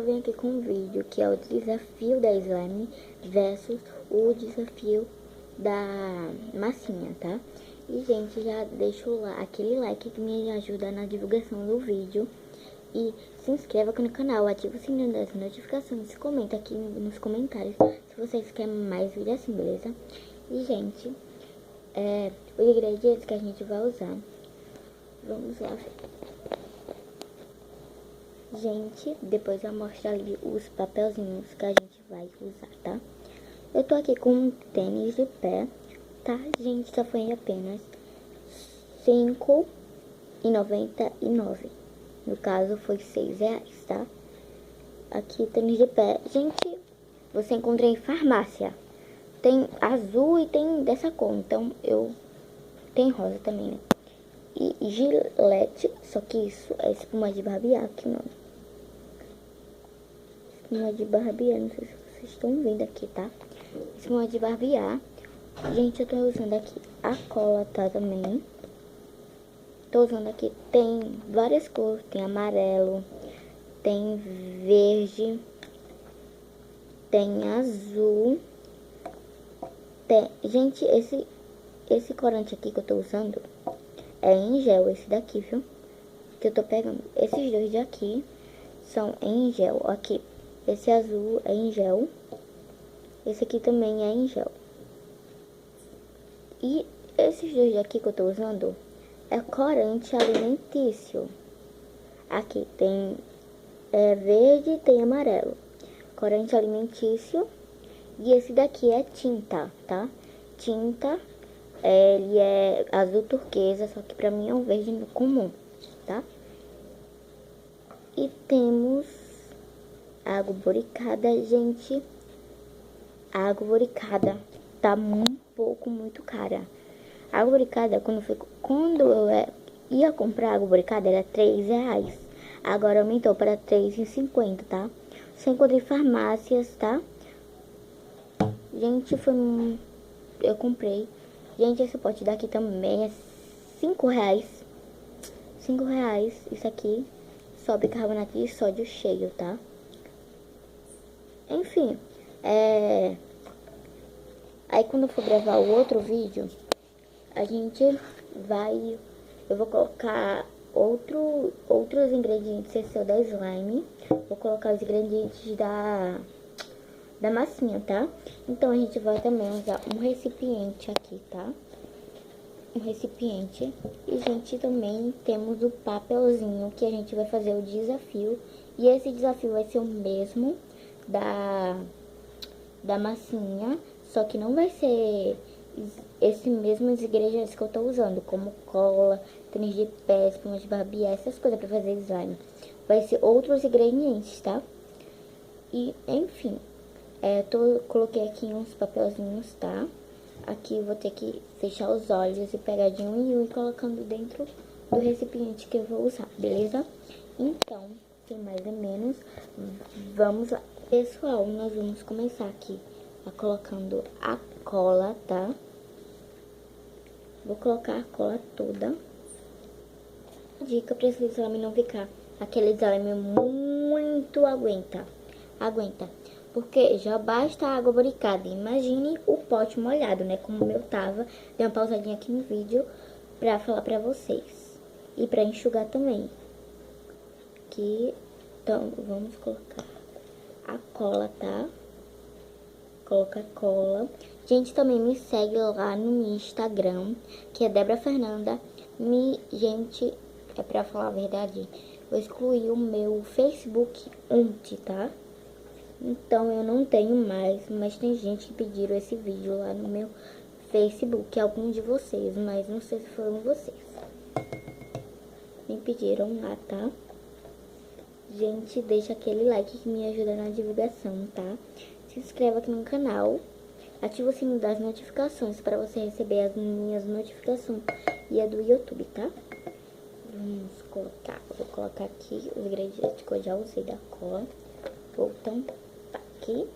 eu venho aqui com um vídeo que é o desafio da slime versus o desafio da massinha, tá? E, gente, já deixa lá aquele like que me ajuda na divulgação do vídeo. E se inscreva aqui no canal, ativa o sininho das notificações, comenta aqui nos comentários se vocês querem mais vídeos assim, beleza? E, gente, os ingredientes que a gente vai usar, vamos lá ver. Gente, depois eu mostro ali os papelzinhos que a gente vai usar, tá? Eu tô aqui com um tênis de pé, tá? Gente, só foi apenas R$5,99. No caso, foi R$6, tá? Aqui, tênis de pé. Gente, você encontra em farmácia. Tem azul e tem dessa cor. Então, tem rosa também, né? E Gillette, só que isso é espuma de barbear aqui, não. Espuma de barbear, não sei se vocês estão vendo aqui, tá? Espuma de barbear. Gente, eu tô usando aqui a cola, tá, também. Tô usando aqui, tem várias cores, tem amarelo, tem verde, tem azul. Gente, esse corante aqui que eu tô usando é em gel, esse daqui, viu? Que eu tô pegando. Esses dois daqui são em gel, aqui. Esse azul é em gel. Esse aqui também é em gel. E esses dois daqui que eu tô usando é corante alimentício. Aqui tem verde e tem amarelo. Corante alimentício. E esse daqui é tinta, tá? Tinta, ele é azul turquesa, só que pra mim é um verde comum, tá? E temos água boricada, gente. Água boricada tá muito cara. Água boricada, quando eu ia comprar água boricada, era R$3. Agora aumentou para R$3,50, tá? Você encontra em farmácias, tá? Gente, eu comprei. Gente, esse pote daqui também é R$5. R$5, isso aqui. Só bicarbonato de sódio cheio, tá? Enfim, aí quando eu for gravar o outro vídeo, eu vou colocar outros ingredientes, esse é o da slime. Vou colocar os ingredientes da massinha, tá? Então a gente vai também usar um recipiente aqui, tá? Um recipiente. E, gente, também temos o papelzinho que a gente vai fazer o desafio. E esse desafio vai ser o mesmo da massinha, só que não vai ser esse mesmos ingredientes que eu tô usando, como cola, tênis de pé, espuma de barbear, essas coisas pra fazer slime. Vai ser outros ingredientes, tá? E, enfim, coloquei aqui uns papelzinhos, tá? Aqui eu vou ter que fechar os olhos e pegar de um em um e colocando dentro do recipiente que eu vou usar, beleza? Então, sem mais ou menos, vamos lá. Pessoal, nós vamos começar aqui colocando a cola, tá? Vou colocar a cola toda. Dica pra esse slime não ficar aquele slime muito aguenta. Porque já basta a água boricada. Imagine o pote molhado, né? Como o meu tava. Dei uma pausadinha aqui no vídeo pra falar pra vocês. E pra enxugar também. Aqui, então, vamos colocar a cola, tá? Coloca a cola. Gente, também me segue lá no Instagram, que é Débora Fernanda. Gente, pra falar a verdade, eu excluí o meu Facebook ontem, tá? Então eu não tenho mais, mas tem gente que pediram esse vídeo lá no meu Facebook, algum de vocês, mas não sei se foram vocês. Me pediram lá, tá? Gente, deixa aquele like que me ajuda na divulgação, tá? Se inscreva aqui no canal, ativa o sininho das notificações para você receber as minhas notificações e a do YouTube, tá? Vou colocar aqui os ingredientes que eu já usei da cola. Vou tampar aqui.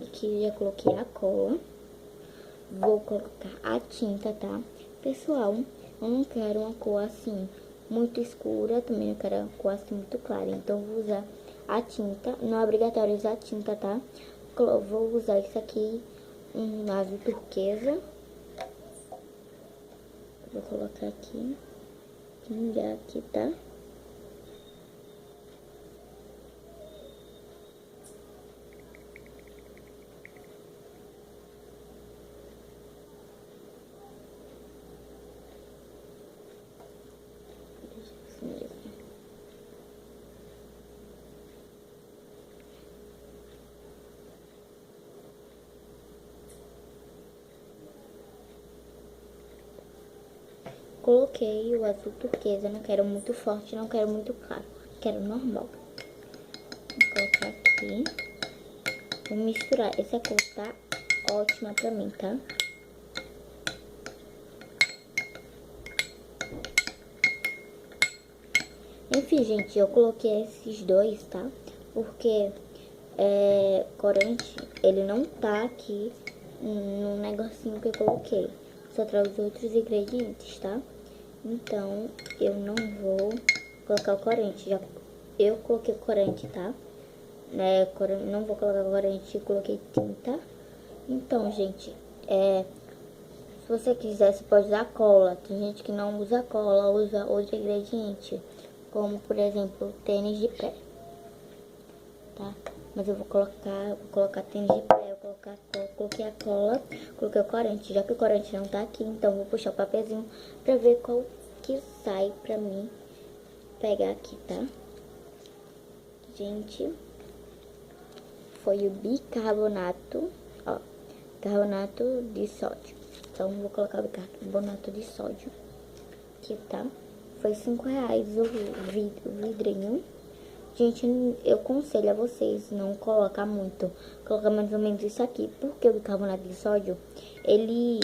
Aqui já coloquei a cola. Vou colocar a tinta, tá? Pessoal, eu não quero uma cor assim muito escura, também não quero a cor assim muito clara. Então, eu vou usar a tinta. Não é obrigatório usar tinta, tá? Eu vou usar isso aqui, um azul turquesa. Vou colocar aqui, pingar aqui, tá? Assim mesmo. Coloquei o azul turquesa, não quero muito forte, não quero muito claro, quero normal. Vou colocar aqui. Vou misturar. Essa cor tá ótima pra mim, tá? Enfim, gente, eu coloquei esses dois, tá? Porque corante, ele não tá aqui no negocinho que eu coloquei. Só traz outros ingredientes, tá? Então, eu não vou colocar o corante. Eu coloquei o corante, tá? Não vou colocar corante, coloquei tinta. Então, gente, se você quiser, você pode usar cola. Tem gente que não usa cola, usa outro ingrediente. Como, por exemplo, tênis de pé. Tá? Mas eu vou colocar tênis de pé, coloquei a cola, coloquei o corante. Já que o corante não tá aqui, então eu vou puxar o papelzinho pra ver qual que sai pra mim pegar aqui, tá? Gente, foi o bicarbonato, ó, carbonato de sódio. Então, vou colocar o bicarbonato de sódio aqui, tá? Foi R$5 o vidrinho. Gente, eu aconselho a vocês não colocar muito. Colocar mais ou menos isso aqui. Porque o bicarbonato de sódio, ele...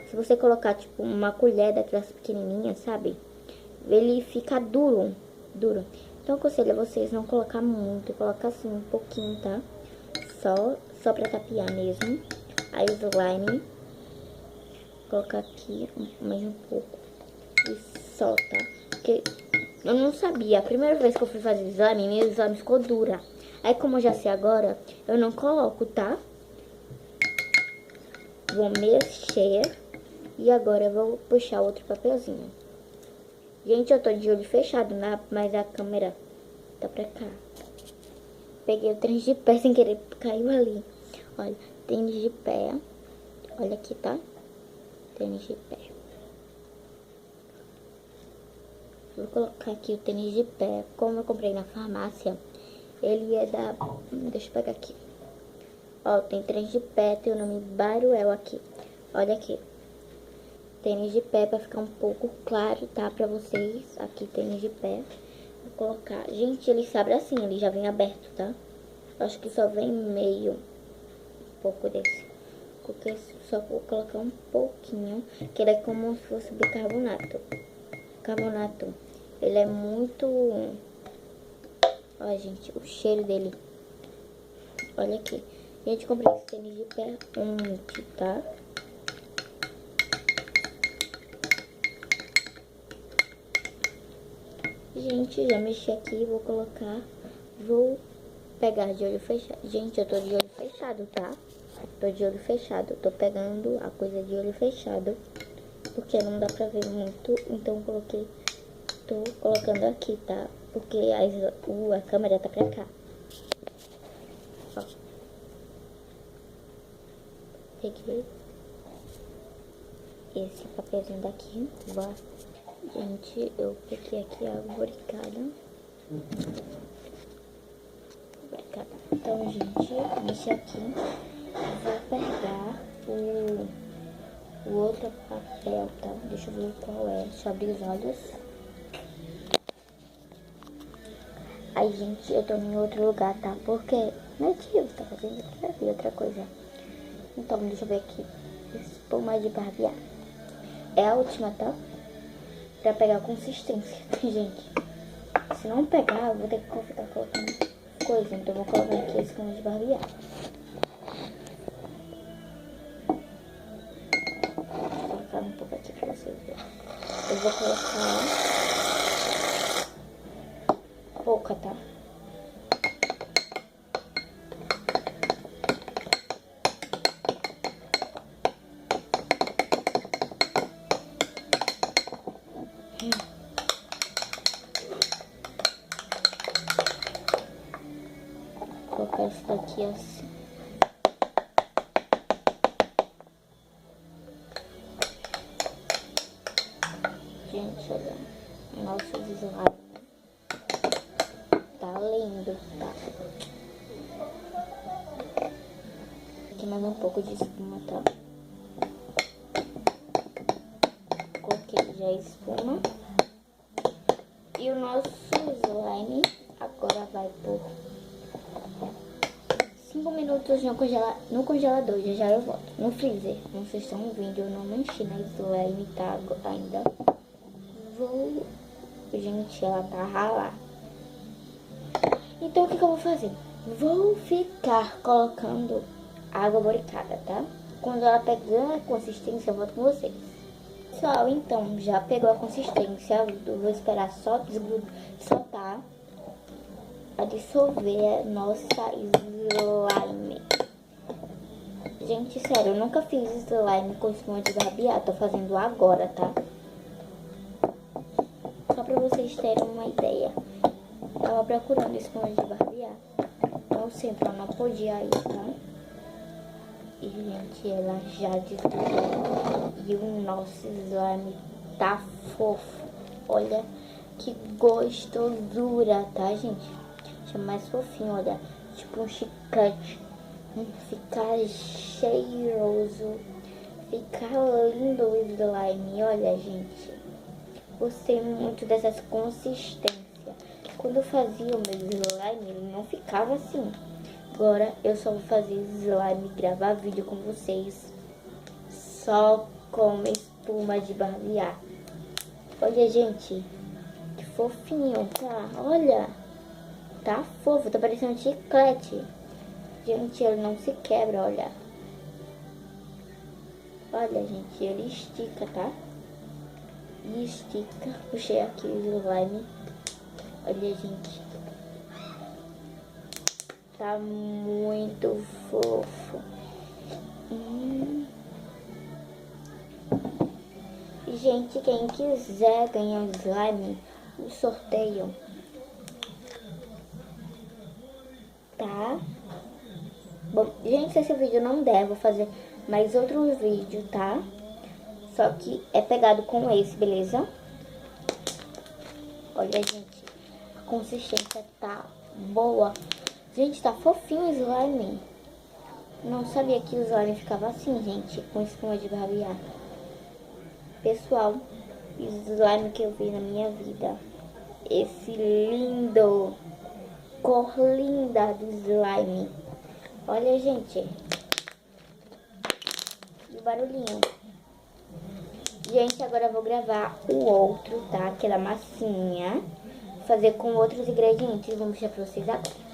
Se você colocar, tipo, uma colher daquelas pequenininhas, sabe? Ele fica duro. Então, eu aconselho a vocês não colocar muito. Colocar assim, um pouquinho, tá? Só pra tapear mesmo. Aí o slime. Vou colocar aqui mais um pouco. E só, tá? Porque eu não sabia. A primeira vez que eu fui fazer exame, meu exame ficou dura. Aí, como eu já sei agora, eu não coloco, tá? Vou mexer. E agora eu vou puxar outro papelzinho. Gente, eu tô de olho fechado, mas a câmera tá pra cá. Peguei o tênis de pé sem querer, caiu ali. Olha, tênis de pé. Olha aqui, tá? Tênis de pé. Vou colocar aqui o tênis de pé. Como eu comprei na farmácia, ele é da... Deixa eu pegar aqui. Ó, tem tênis de pé, tem o nome Baruel aqui. Olha aqui. Tênis de pé pra ficar um pouco claro, tá? Pra vocês. Aqui, tênis de pé. Vou colocar... Gente, ele se abre assim, ele já vem aberto, tá? Acho que só vem meio. Um pouco desse. Porque só vou colocar um pouquinho, que ele é como se fosse bicarbonato. Carbonato. Ele é muito... Olha, gente, o cheiro dele. Olha aqui. Gente, comprei esse tênis de pé ontem, tá? Gente, já mexi aqui, vou colocar. Vou pegar de olho fechado. Gente, eu tô de olho fechado, tá? Tô de olho fechado. Tô pegando a coisa de olho fechado. Porque não dá pra ver muito. Então, tô colocando aqui, tá? Porque a câmera tá pra cá. Ó. Peguei esse papelzinho daqui. Gente, eu peguei aqui a boricada. Então, gente, mexi aqui. Vou pegar o outro papel, tá? Deixa eu ver qual é. Deixa eu abrir os olhos. Aí, gente, eu tô em outro lugar, tá? Porque meu tio tá fazendo outra coisa. Então, deixa eu ver aqui. Espuma de barbear. É a última, tá? Pra pegar a consistência, gente. Se não pegar, eu vou ter que ficar colocando coisa. Então, eu vou colocar aqui a espuma de barbear. Vou colocar um pouco aqui pra vocês verem. Eu vou colocar boca, tá? Vou colocar isso daqui assim. Gente, olha, nossos slime. Tá lindo, tá? Aqui mais um pouco de espuma, tá? Coloquei já a espuma. E o nosso slime agora vai por 5 minutos no congelador. Já eu volto. No freezer. Como vocês estão vendo, eu não mexi na slime, tá? Ainda vou... Gente, ela tá rala. Então, o que eu vou fazer? Vou ficar colocando água boricada, tá? Quando ela pegar a consistência, eu volto com vocês. Pessoal, então, já pegou a consistência. Eu vou esperar só soltar a dissolver a nossa slime. Gente, sério, eu nunca fiz slime com espuma de barbear. Tô fazendo agora, tá? Só pra vocês terem uma ideia. Tava procurando espuma de barbear no centro, eu não podia ir, tá? E, gente, ela já dissolveu. E o nosso slime tá fofo. Olha que gostosura, tá, gente? Deixa mais fofinho, olha. Tipo um chiclete. Fica cheiroso. Fica lindo o slime. Olha, gente. Gostei muito dessas consistências. Quando eu fazia o meu slime, ele não ficava assim. Agora eu só vou fazer slime e gravar vídeo com vocês. Só com espuma de barbear. Olha, gente. Que fofinho, tá? Olha. Tá fofo, tá parecendo um chiclete. Gente, ele não se quebra, olha. Olha, gente, ele estica, tá? E estica. Puxei aqui o slime. Olha, gente. Tá muito fofo. Gente, quem quiser ganhar um slime, o sorteio, tá? Bom, gente, se esse vídeo não der, vou fazer mais outro vídeo, tá? Só que é pegado com esse, beleza? Olha, gente, a consistência tá boa. Gente, tá fofinho o slime. Não sabia que o slime ficava assim, gente, com espuma de barbear. Pessoal, o slime que eu vi na minha vida. Esse lindo, cor linda do slime. Olha, gente. E o barulhinho. Gente, agora eu vou gravar o outro, tá? Aquela massinha. Fazer com outros ingredientes. Vou mostrar pra vocês agora.